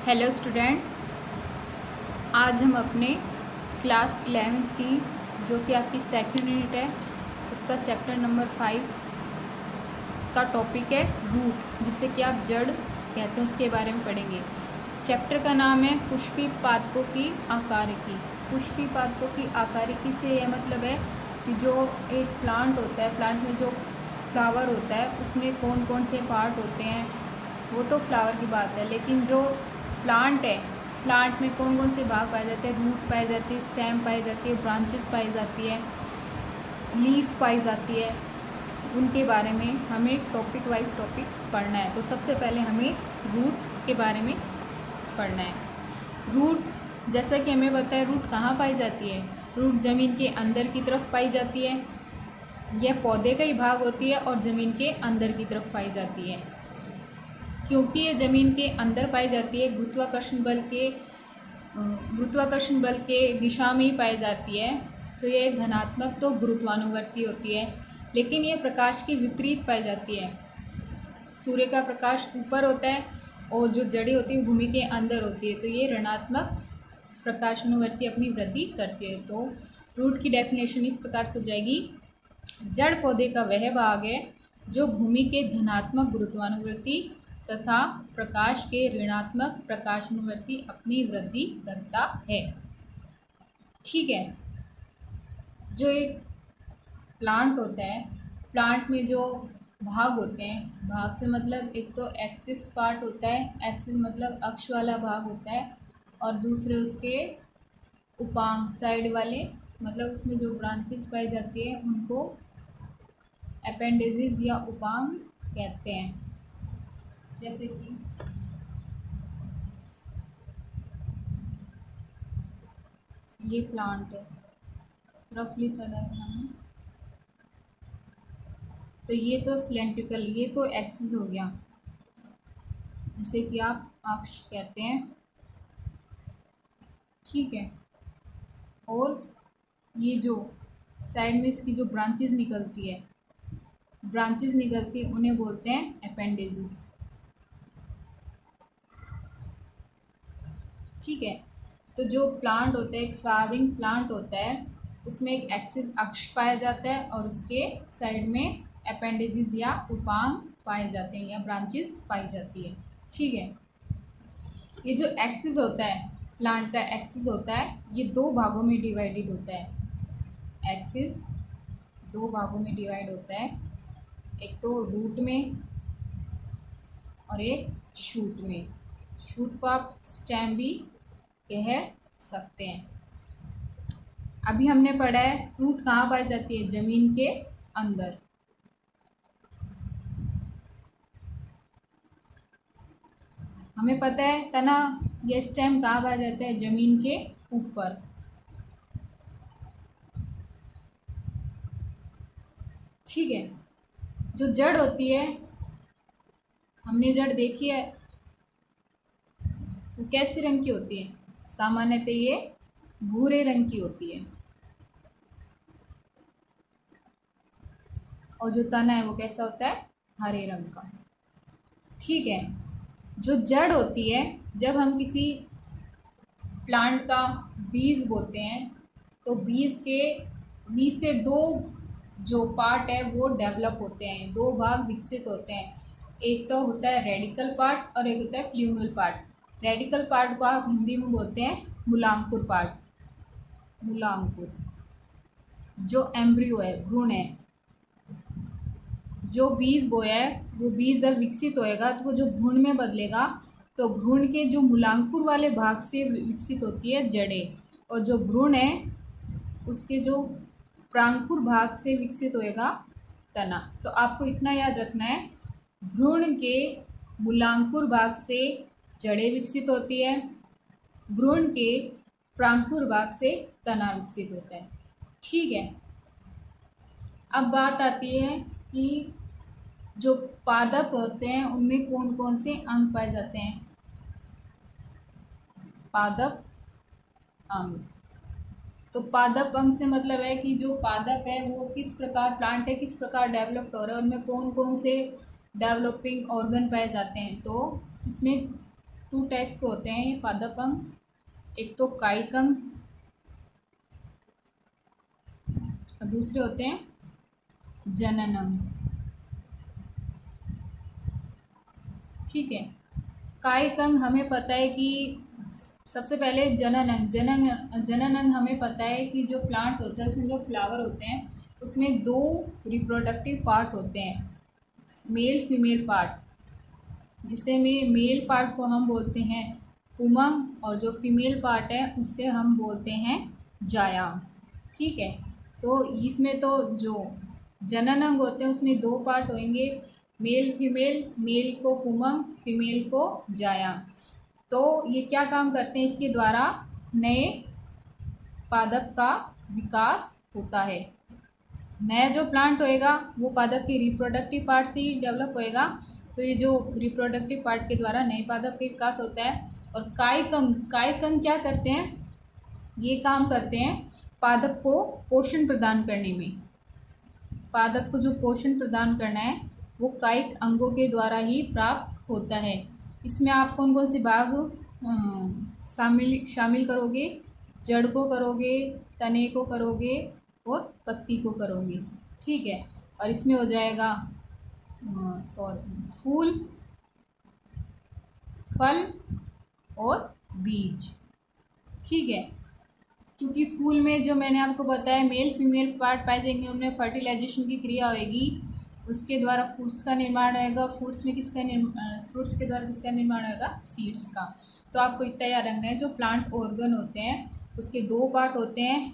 Hello students, आज हम अपने क्लास 11th की जो कि आपकी सेकंड यूनिट है उसका चैप्टर नंबर 5 का टॉपिक है रूट, जिससे कि आप जड़ कहते हैं, उसके बारे में पढ़ेंगे। चैप्टर का नाम है पुष्पी पादपों की आकारिकी। पुष्पी पादपों की आकारिकी से यह मतलब है कि जो एक प्लांट होता है, प्लांट में जो फ्लावर होता है उसमें कौन कौन से पार्ट होते हैं, वो तो फ्लावर की बात है, लेकिन जो प्लांट है, प्लांट में कौन कौन से भाग पाए जाते हैं, रूट पाई जाती है, स्टेम पाई जाती है, ब्रांचेस पाई जाती है, लीफ पाई जाती है, उनके बारे में हमें टॉपिक वाइज टॉपिक्स पढ़ना है। तो सबसे पहले हमें रूट के बारे में पढ़ना है। रूट, जैसा कि हमें पता है, रूट कहाँ पाई जाती है। रूट ज़मीन के अंदर की तरफ पाई जाती है। यह पौधे का ही भाग होती है और ज़मीन के अंदर की तरफ पाई जाती है। क्योंकि ये ज़मीन के अंदर पाई जाती है, गुरुत्वाकर्षण बल के दिशा में ही पाई जाती है, तो ये धनात्मक तो गुरुत्वानुवर्ती होती है। लेकिन ये प्रकाश के विपरीत पाई जाती है। सूर्य का प्रकाश ऊपर होता है और जो जड़ें होती है भूमि के अंदर होती है, तो ये ऋणात्मक प्रकाशानुवर्ती अपनी वृद्धि करती है। तो रूट की डेफिनेशन इस प्रकार से हो जाएगी: जड़ पौधे का वह भाग है जो भूमि के धनात्मक गुरुत्वानुवर्ती तथा प्रकाश के ऋणात्मक प्रकाशानुवर्ती अपनी वृद्धि करता है। ठीक है। जो एक प्लांट होता है, प्लांट में जो भाग होते हैं, भाग से मतलब एक तो एक्सिस पार्ट होता है, एक्सिस मतलब अक्ष वाला भाग होता है, और दूसरे उसके उपांग साइड वाले, मतलब उसमें जो ब्रांचेस पाई जाती है उनको अपेंडेजेस या उपांग कहते हैं। जैसे कि ये प्लांट है, रफली सा डायग्राम है, तो ये तो सिलेंड्रिकल, ये तो एक्सिस हो गया, जिसे कि आप अक्ष कहते हैं। ठीक है। और ये जो साइड में इसकी जो ब्रांचेस निकलती है, उन्हें बोलते हैं अपेंडेजेस। ठीक है। तो जो प्लांट होता है, एक फ्लावरिंग प्लांट होता है, उसमें एक एक्सिस अक्ष पाया जाता है और उसके साइड में अपेंडेजेस या उपांग पाए जाते हैं या ब्रांचेस पाई जाती है। ठीक है। ये जो एक्सिस होता है, प्लांट का एक्सिस होता है, ये दो भागों में डिवाइडेड होता है। एक्सिस दो भागों में डिवाइड होता है, एक तो रूट में और एक शूट में। शूट को आप स्टेम भी कह सकते हैं। अभी हमने पढ़ा है रूट कहाँ पाई जाती है, जमीन के अंदर। हमें पता है तना या स्टेम कहाँ पाया जाता है, जमीन के ऊपर। ठीक है। जो जड़ होती है, हमने जड़ देखी है, वो कैसे रंग की होती है? सामान्यतः ये भूरे रंग की होती है, और जो तना है वो कैसा होता है, हरे रंग का। ठीक है। जो जड़ होती है, जब हम किसी प्लांट का बीज बोते हैं, तो बीज से दो जो पार्ट है वो डेवलप होते हैं, दो भाग विकसित होते हैं। एक तो होता है रेडिकल पार्ट और एक होता है प्ल्यूमल पार्ट। रेडिकल पार्ट को आप हिंदी में बोलते हैं मूलांकुर पार्ट। मूलांकुर जो एम्ब्रियो है, भ्रूण है, जो बीज बोया है, वो बीज जब विकसित होएगा तो वो जो भ्रूण में बदलेगा, तो भ्रूण के जो मूलांकुर वाले भाग से विकसित होती है जड़ें, और जो भ्रूण है उसके जो प्रांकुर भाग से विकसित होएगा तना। तो आपको इतना याद रखना है, भ्रूण के मूलांकुर भाग से जड़ें विकसित होती है, भ्रूण के प्रांकुर भाग से तना विकसित होता है। ठीक है। अब बात आती है कि जो पादप होते हैं उनमें कौन कौन से अंग पाए जाते हैं। पादप अंग, तो पादप अंग से मतलब है कि जो पादप है वो किस प्रकार, प्लांट है किस प्रकार डेवलप्ड हो रहा है, उनमें कौन कौन से डेवलपिंग ऑर्गन पाए जाते हैं। तो इसमें टू टाइप्स के होते हैं ये पादप अंग, एक तो कायिक अंग और दूसरे होते हैं जनन अंग। ठीक है, कायिक अंग हमें पता है कि सबसे पहले जनन अंग, जनन अंग हमें पता है कि जो प्लांट होता है उसमें जो फ्लावर होते हैं उसमें दो रिप्रोडक्टिव पार्ट होते हैं, मेल फीमेल पार्ट, जिसे में मेल पार्ट को हम बोलते हैं पुमंग और जो फीमेल पार्ट है उसे हम बोलते हैं जायांग। ठीक है, तो इसमें तो जो जनन अंग होते हैं उसमें दो पार्ट होंगे, मेल फीमेल, मेल को पुमंग, फीमेल को जायांग। तो ये क्या काम करते हैं, इसके द्वारा नए पादप का विकास होता है। नया जो प्लांट होएगा वो पादप के रिप्रोडक्टिव पार्ट से ही डेवलप होएगा, तो ये जो रिप्रोडक्टिव पार्ट के द्वारा नए पादप का विकास होता है। और कायिक अंग क्या करते हैं, ये काम करते हैं पादप को पोषण प्रदान करने में। पादप को जो पोषण प्रदान करना है वो कायिक अंगों के द्वारा ही प्राप्त होता है। इसमें आप कौन कौन से भाग शामिल करोगे, जड़ को करोगे, तने को करोगे और पत्ती को करोगे। ठीक है, और इसमें हो जाएगा फूल, फल और बीज। ठीक है, क्योंकि फूल में जो मैंने आपको बताया मेल फीमेल पार्ट पाए जाएंगे, उनमें फर्टिलाइजेशन की क्रिया होएगी, उसके द्वारा फ्रूट्स का निर्माण होएगा। फ्रूट्स के द्वारा किसका निर्माण होएगा, सीड्स का। तो आपको इतना याद रखना है, जो प्लांट ऑर्गन होते हैं उसके दो पार्ट होते हैं,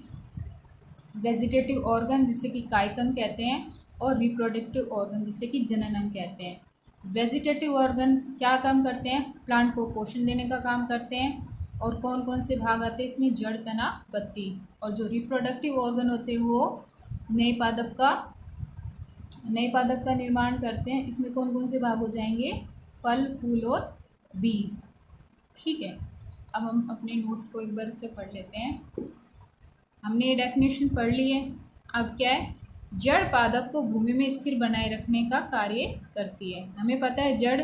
वेजिटेटिव ऑर्गन जिसे कि कायिक अंग कहते हैं और रिप्रोडक्टिव ऑर्गन जिसे कि जनन अंग कहते हैं। वेजिटेटिव ऑर्गन क्या काम करते हैं, प्लांट को पोषण देने का काम करते हैं। और कौन कौन से भाग आते हैं इसमें, जड़, तना, पत्ती। और जो रिप्रोडक्टिव ऑर्गन होते हैं वो नए पादप का निर्माण करते हैं। इसमें कौन कौन से भाग हो जाएंगे, फल, फूल और बीज। ठीक है, अब हम अपने नोट्स को एक बार से पढ़ लेते हैं। हमने ये डेफिनेशन पढ़ ली है। अब क्या है, जड़ पादप को भूमि में स्थिर बनाए रखने का कार्य करती है। हमें पता है जड़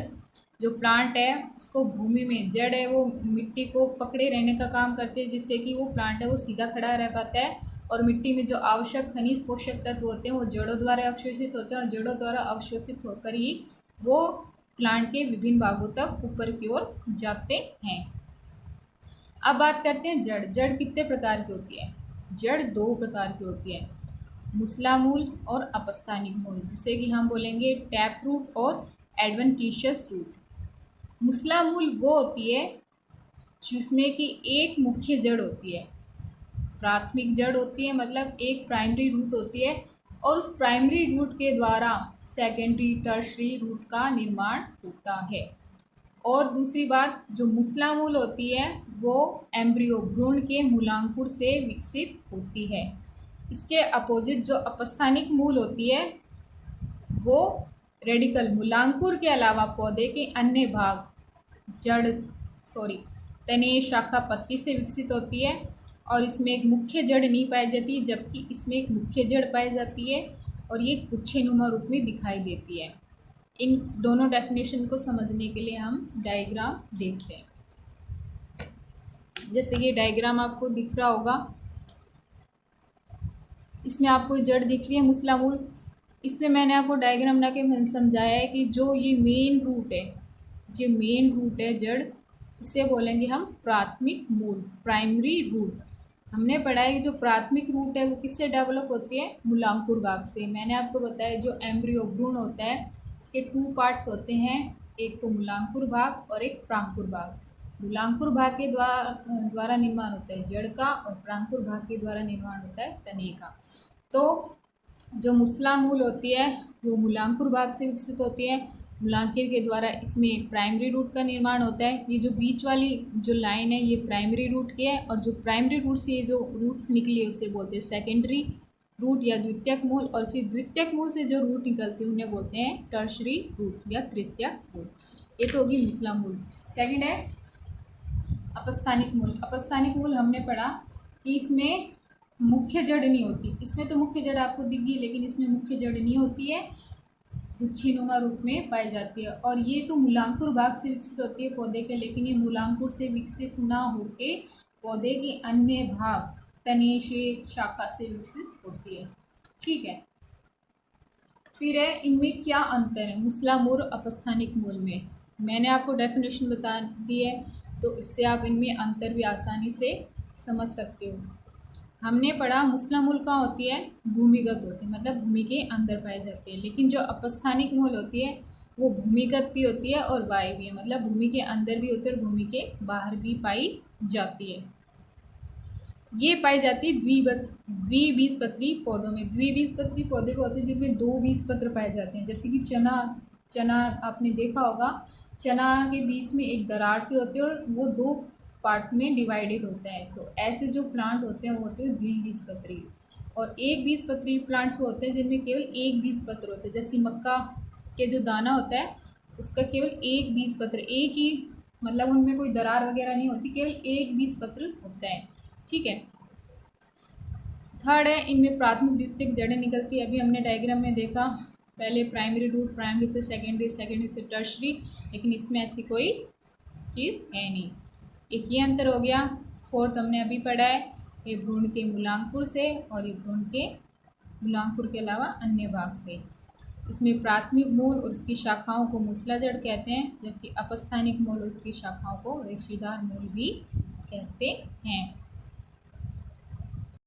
जो प्लांट है उसको भूमि में, जड़ है वो मिट्टी को पकड़े रहने का काम करती है, जिससे कि वो प्लांट है वो सीधा खड़ा रह पाता है। और मिट्टी में जो आवश्यक खनिज पोषक तत्व होते हैं वो जड़ों द्वारा अवशोषित होते हैं, और जड़ों द्वारा अवशोषित होकर ही वो प्लांट के विभिन्न भागों तक ऊपर की ओर जाते हैं। अब बात करते हैं जड़। जड़ कितने प्रकार की होती है, जड़ दो प्रकार की होती है, मुसला मूल और अपस्थानिक मूल, जिसे कि हम बोलेंगे टैप रूट और एडवेंटिशियस रूट। मुसला मूल वो होती है जिसमें कि एक मुख्य जड़ होती है, प्राथमिक जड़ होती है, मतलब एक प्राइमरी रूट होती है, और उस प्राइमरी रूट के द्वारा सेकेंडरी टर्शरी रूट का निर्माण होता है। और दूसरी बात, जो मुसला मूल होती है वो एम्ब्रियो, भ्रूण के मूलांकुर से विकसित होती है। इसके अपोजिट जो अपस्थानिक मूल होती है वो रेडिकल, मूलांकुर के अलावा पौधे के अन्य भाग, तने, शाखा, पत्ती से विकसित होती है। और इसमें एक मुख्य जड़ नहीं पाई जाती, जबकि इसमें एक मुख्य जड़ पाई जाती है और ये गुच्छेनुमा रूप में दिखाई देती है। इन दोनों डेफिनेशन को समझने के लिए हम डायग्राम देखते हैं। जैसे ये डायग्राम आपको दिख रहा होगा, इसमें आपको जड़ दिख रही है मुसला मूल। इसमें मैंने आपको डायग्राम बना के समझाया है कि जो ये मेन रूट है, जो मेन रूट है जड़, इसे बोलेंगे हम प्राथमिक मूल, प्राइमरी रूट। हमने पढ़ा है कि जो प्राथमिक रूट है वो किससे डेवलप होती है, मूलांकुर भाग से। मैंने आपको बताया जो एम्ब्रियो, भ्रूण होता है, इसके टू पार्ट्स होते हैं, एक तो मूलांकुर भाग और एक प्रांकुर भाग। मूलांकुर भाग के द्वारा निर्माण होता है जड़ का, और प्रांकुर भाग के द्वारा निर्माण होता है तने का। तो जो मुसला मूल होती है वो मूलांकुर भाग से विकसित होती है, मूलांकुर के द्वारा इसमें प्राइमरी रूट का निर्माण होता है। ये जो बीच वाली जो लाइन है ये प्राइमरी रूट की है, और जो प्राइमरी रूट से ये जो रूट्स निकली है उसे बोलते हैं सेकेंडरी रूट या द्वितीयक मूल, और इसी द्वितीयक मूल से जो रूट निकलते हैं उन्हें बोलते हैं टर्शरी रूट या तृतीयक रूट। ये तो होगी मुसला मूल। सेकेंड है अपस्थानिक मूल। अपस्थानिक मूल हमने पढ़ा कि इसमें मुख्य जड़ नहीं होती, इसमें तो मुख्य जड़ आपको दिख गई, लेकिन इसमें मुख्य जड़ नहीं होती है। गुच्छीनुमा रूप में पाई जाती है। और ये तो मूलांकुर भाग से विकसित होती है पौधे के, लेकिन ये मूलांकुर से विकसित ना होके पौधे के अन्य भाग तने से शाखा से विकसित होती है। ठीक है, फिर है इनमें क्या अंतर है मुसला मूल और अपस्थानिक मूल में। मैंने आपको डेफिनेशन बता दी है, तो इससे आप इनमें अंतर भी आसानी से समझ सकते हो। हमने पढ़ा मुसला मूल कहाँ होती है, भूमिगत होती है, मतलब भूमि के अंदर पाई जाती है। लेकिन जो अपस्थानिक मूल होती है वो भूमिगत भी होती है और बाह्य भी है, मतलब भूमि के अंदर भी होती है और भूमि के बाहर भी पाई जाती है। ये पाई जाती है द्विबीजपत्री पौधों में। द्विबीजपत्री पौधे वो होते हैं जिनमें दो बीजपत्र पाए जाते हैं, जैसे कि चना। चना आपने देखा होगा, चना के बीच में एक दरार से होती है और वो दो पार्ट में डिवाइडेड होता है। तो ऐसे जो प्लांट होते हैं वो होते हैं द्विबीजपत्री। और एक बीजपत्री प्लांट्स वो होते हैं जिनमें केवल एक बीजपत्र होते हैं, जैसे मक्का के जो दाना होता है उसका केवल एक बीजपत्र, एक ही, मतलब उनमें कोई दरार वगैरह नहीं होती, केवल एक बीजपत्र होता है। ठीक है, थर्ड है इनमें प्राथमिक द्वितीयक जड़ें निकलती है। अभी हमने डायग्राम में देखा, पहले प्राइमरी रूट, प्राइमरी से सेकेंडरी, सेकेंडरी से टर्शरी, लेकिन इसमें ऐसी कोई चीज़ है नहीं। एक ये अंतर हो गया। फोर्थ हमने अभी पढ़ा है, ये भ्रूण के मूलांकुर से और ये भ्रूण के मूलांकुर के अलावा अन्य भाग से। इसमें प्राथमिक मूल और उसकी शाखाओं को मूसला जड़ कहते हैं, जबकि अपस्थानिक मूल और उसकी शाखाओं को रेशेदार मूल भी कहते हैं।